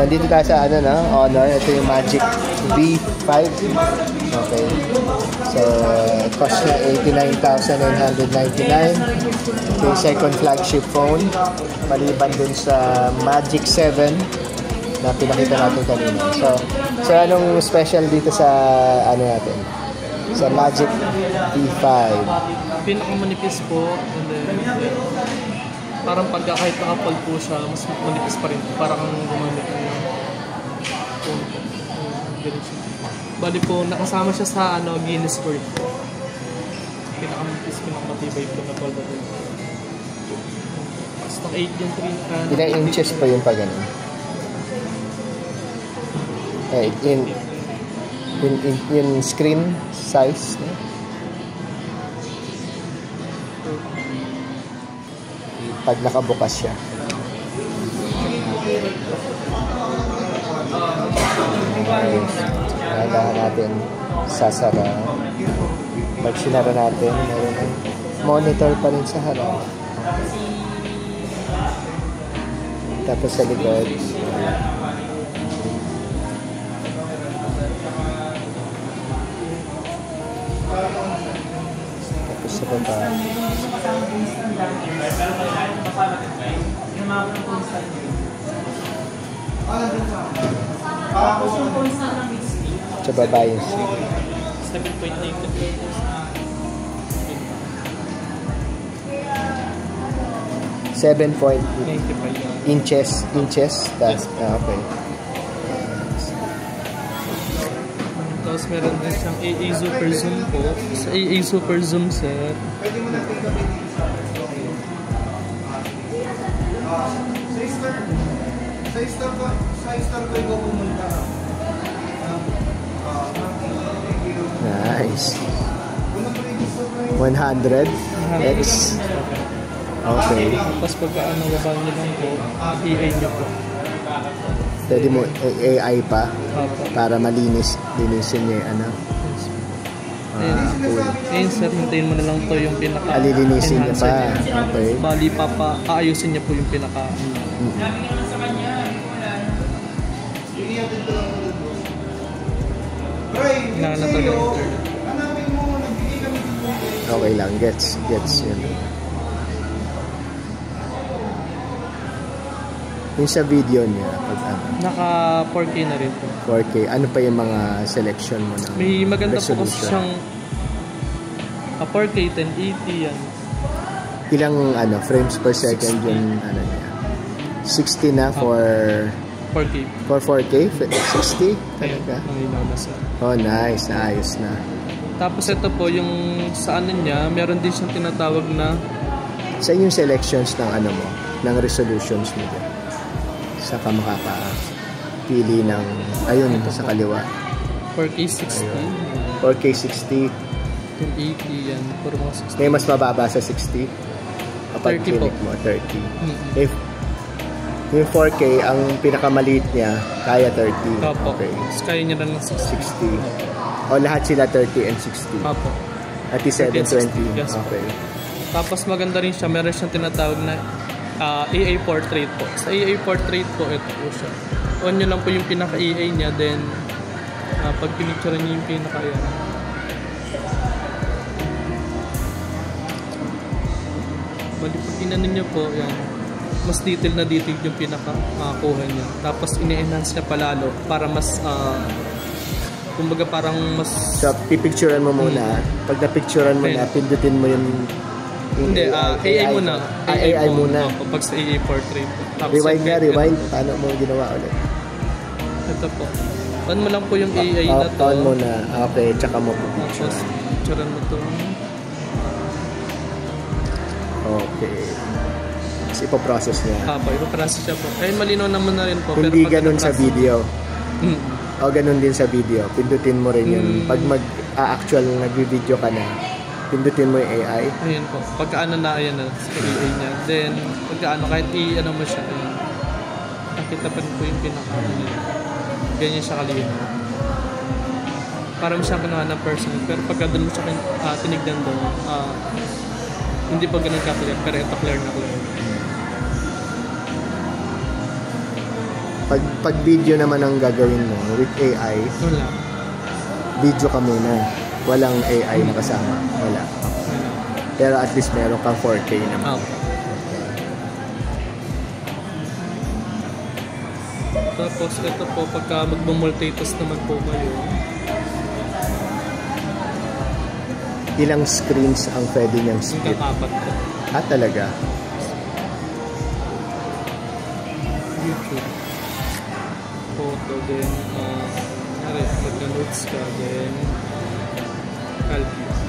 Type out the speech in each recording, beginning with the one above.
Nandito tayo sa ano, no? Honor. Ito yung Magic V5. Okay. So, cost niya 89,999. Ito yung second flagship phone. Maliban dun sa Magic 7 na pinakita natin kanina. So anong special dito sa ano natin? Sa Magic V5? Pinakamanipis po. And then, parang pagka kahit naka-fold po siya, mas manipis pa rin. Parang gumamit na yung phone po. Bali po, nakasama siya sa Guinness World po. Pinakamanipis, pinakamatibay po na fold natin. Tapos ng 8 yung 3. Ilang inches pa yung pag ano? In screen size. Pag nakabukas siya. Kailangan natin sasara. Pag sinara natin, meron ng monitor pa rin sa harap. Tapos sa likod, tapos sa baba, sa baba yung 7.95 inches. That's okay. Tapos meron din siyang AA Super Zoom po. Sa AA Super Zoom set. Pwede mo natin gamitin sa star ko yung pumunta. Nice. 100 X. Okay. Tapos pagka baba nyo lang po, AI nyo po. Pwede mo AI pa para linisin niya yung ano. Cool. Ayun sir, hintayin mo na lang to yung pinaka alilinisin niya pa. Okay. Bali aayusin niya po yung pinaka okay lang, gets yun. Yung sa video niya, pag naka 4K na rin po. 4K, ano pa yung mga selection mo na may maganda resolution? Po kasi siyang 4K 1080 yan. Ilang frames per second 60. Yung ano niya? 60 na for 4K. For 4K? 60? Talaga? Oh, nice. Ayos na. Tapos ito po, yung sa ano niya, meron din siyang tinatawag na sa yung selections ng ano mo, ng resolutions mo dyan. Saka makakapili ng, ayun, ito sa kaliwa. 4K 60. Ayun. 4K 60. 1080 yan. Puro mga 60. May mas mababa sa 60? Kapag 30 po. mo, 30. If yung 4K, ang pinakamaliit niya, kaya 30. Opo. Okay. Kaya niya lang ng 60. O lahat sila 30 and 60. Opo. At 720. Yes, okay. Tapos maganda rin siya. Meron siyang tinatawag na AA Portrait po. Sa AA Portrait po, ito po siya. On nyo lang po yung pinaka-AA niya. Then, pag pinicture niyo yung pinaka-yan. Bali, pag inanin niyo po, yan. Mas detail na detail yung pinaka-kuha niya. Tapos, ini-enhance niya palalo para mas kumbaga parang mas so pipicturean mo muna pag napicturean mo na pindutin mo yung hindi AI muna AI muna pag sa AI portrait tapos rewind paano mo ginawa ulit ito po on mo lang po yung AI na to on mo na okay tsaka mo tapos picturean mo to okay kasi ipoprocess niya ipoprocess siya po ayun malinaw naman na rin po hindi ganun sa video o ganun din sa video, pindutin mo rin yun. Pag actual nag-video ka na, pindutin mo yung AI. Ayun po. Pagka na, ayan na, sa AI niya. Then, pagka kahit mo siya, ayan. Nakita pa rin po yung niya. Ganyan siya kalino. Parang siya kinuha ng person. Pero pagka doon mo siya tinignan doon, hindi pa ganun ka-clear. Pero ito clear na clear. Pag video naman ang gagawin mo with AI, Wala. video ka muna. Walang AI na kasama. Wala. Pero at least meron kang 4K naman. Tapos ito po, pagka magmumultitask naman po kayo, Ilang screens ang pwede niyang split? hanggang 4 po. Talaga? YouTube. Photo, then, magka-notes ka, then, calculate.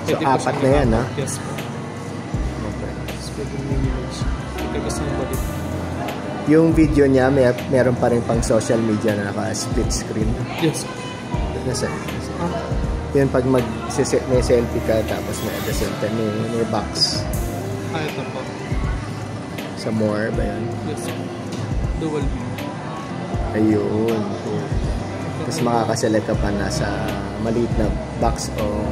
So, 4 na yan, ha? Yes po. Okay. Tapos pwede yung image. Pwede kasi yung balik. Yung video niya, meron pa rin pang social media na naka-split screen. Yes po. Nasa? Yun pag may selfie ka, tapos may box. Ito po. Sa more ba yun? Yes po. Dual view. Ayun. Tapos makakaselect ka pa na sa maliit na box o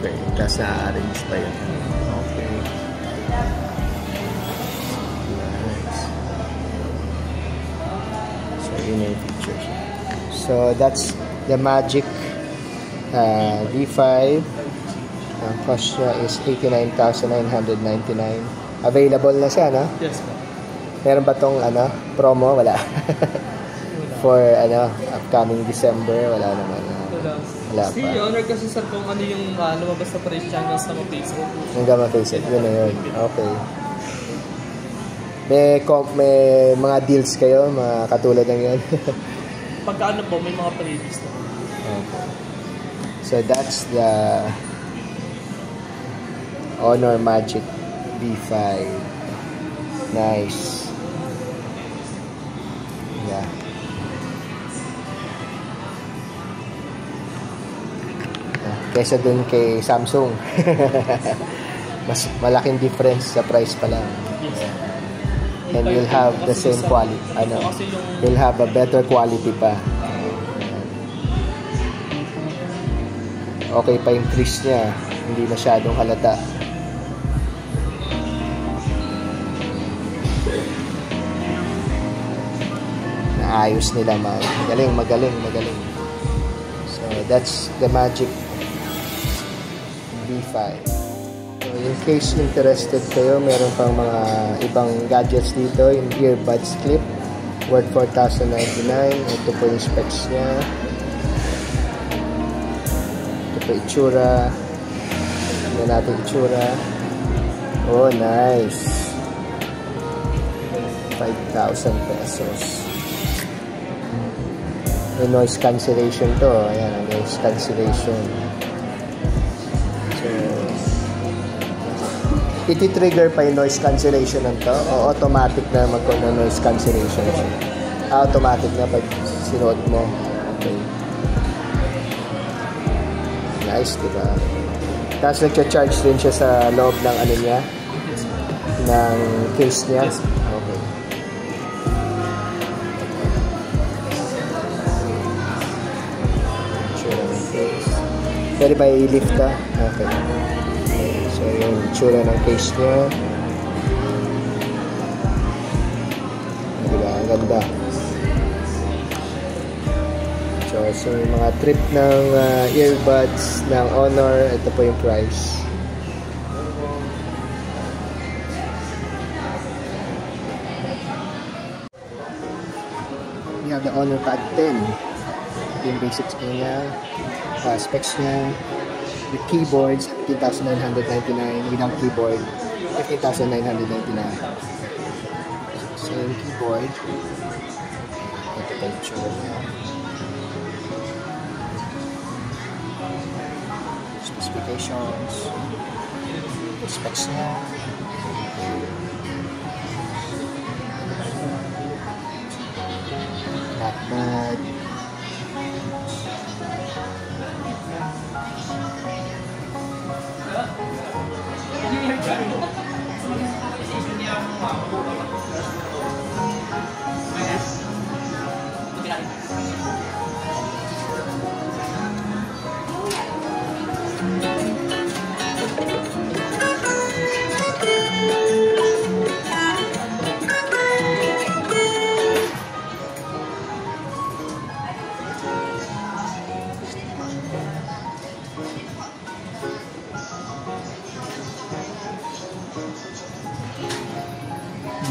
okay. Tapos na-arrange pa yun. Okay. Nice. So, yun yung features. So, that's the Magic V5. Ang cost niya is 89,999. Available na siya, no? Yes po. Meron ba tong promo? Wala. For upcoming December, wala naman. Wala Si pa. Honor kasi sir kung ano yung lumabas na price channels sa mga Facebook. Hanggang ma-face it. Yun na yun. Okay. May mga deals kayo, mga katulad ng yun. Pagka ano po, may mga playlist na. Okay. So that's the Honor Magic V5. Nice. Yeah. Kesa dun kay Samsung. Mas malaking difference sa price pa lang. Yes. And you'll have the same quality. You'll have a better quality pa. Okay pa yung crease niya. Hindi masyadong halata. Naayos nila. Magaling. So, that's the Magic V5. So, in case interested kayo, meron pang mga ibang gadgets dito. Yung earbuds clip, worth 4,099. Ito po yung specs niya. Ito po itsura. Tignan natin itsura. Oh, nice. 5,000 pesos. May noise cancellation to. Ayan, noise cancellation. So, iti-trigger pa yung noise cancellation nito o automatic na mag-noise cancellation siya? Automatic na pag sinuot mo. Okay. Nice, diba? Tapos nagcha-charge din siya sa loob ng ano niya, ng case niya. Okay. Pwede ba i-lift ka? Okay. So, yung tsura ng case niya. Diba? Ang ganda. So yung mga trip ng earbuds ng Honor, ito po yung price. We have the Honor Pad 10. Ito yung basics niya. Specs niya. With keyboards, 15,999. Without keyboard, 15,999. Same keyboard. Ito po yung tsura niya. Specifications, specs niya. Not bad.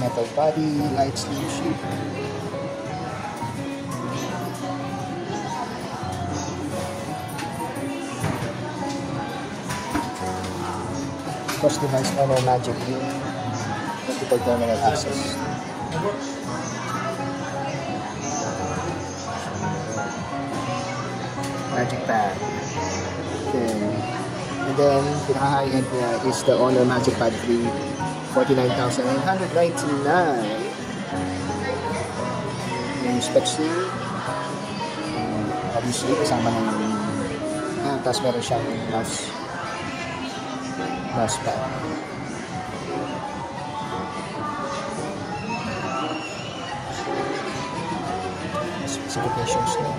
Metal body, light sleeve sheet. First device Honor Magic View. Multiple terminal access. Magic Pad. And then pinaka-high end niya is the Honor Magic Pad 3, 49,999. Yung specs niya, obviously kasama na yung tapos meron siyang mouse pad. Specifications na.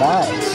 Nice.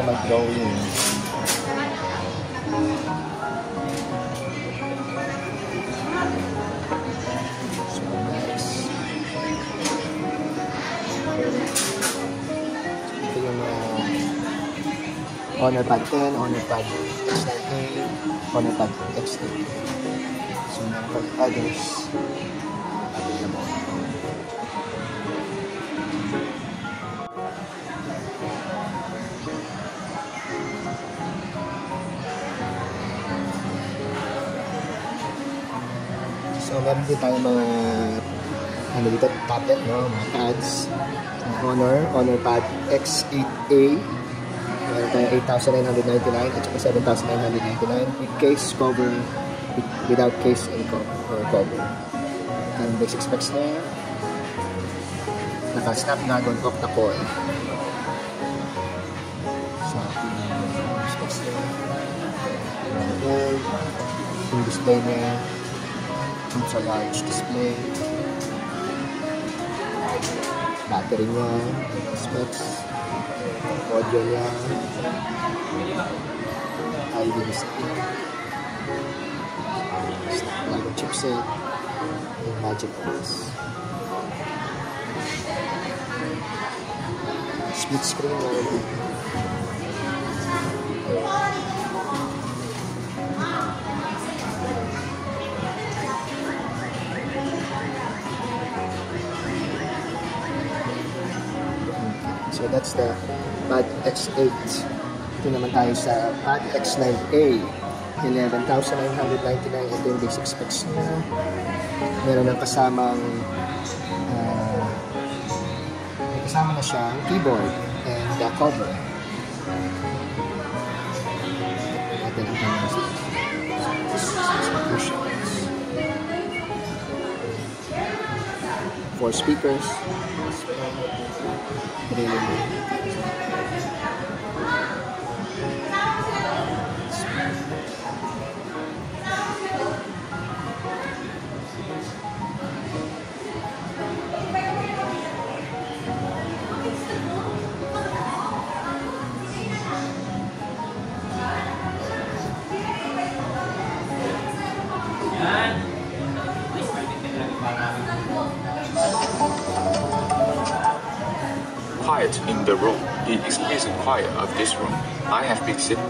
Mag-drawing. So nice. Ito yung Honor Pad 10, Honor Pad X9A, Honor Pad X8. So for others, available. So, meron din tayong mga dito, tablet, no? Mga pads. Honor Pad X8A. Meron tayong 8,999 at saka 7,999 with case cover, without case and cover. Ang basic specs na naka-Snapdragon octa-core. So, specs na yung display niya. It's a large display. Battery niya, specs, audio niya, ID display, Snapdragon chipset, yung Magic OS. Split screen already. So that's the Pad X8. Ito naman tayo sa Pad X9A. 11,999. Ito yung basic specs niya. Meron ng kasamang kasama na siyang keyboard and the cover. Ito lang tayo sa 4 speakers. quiet in the room. It is peace and quiet of this room. I have been sitting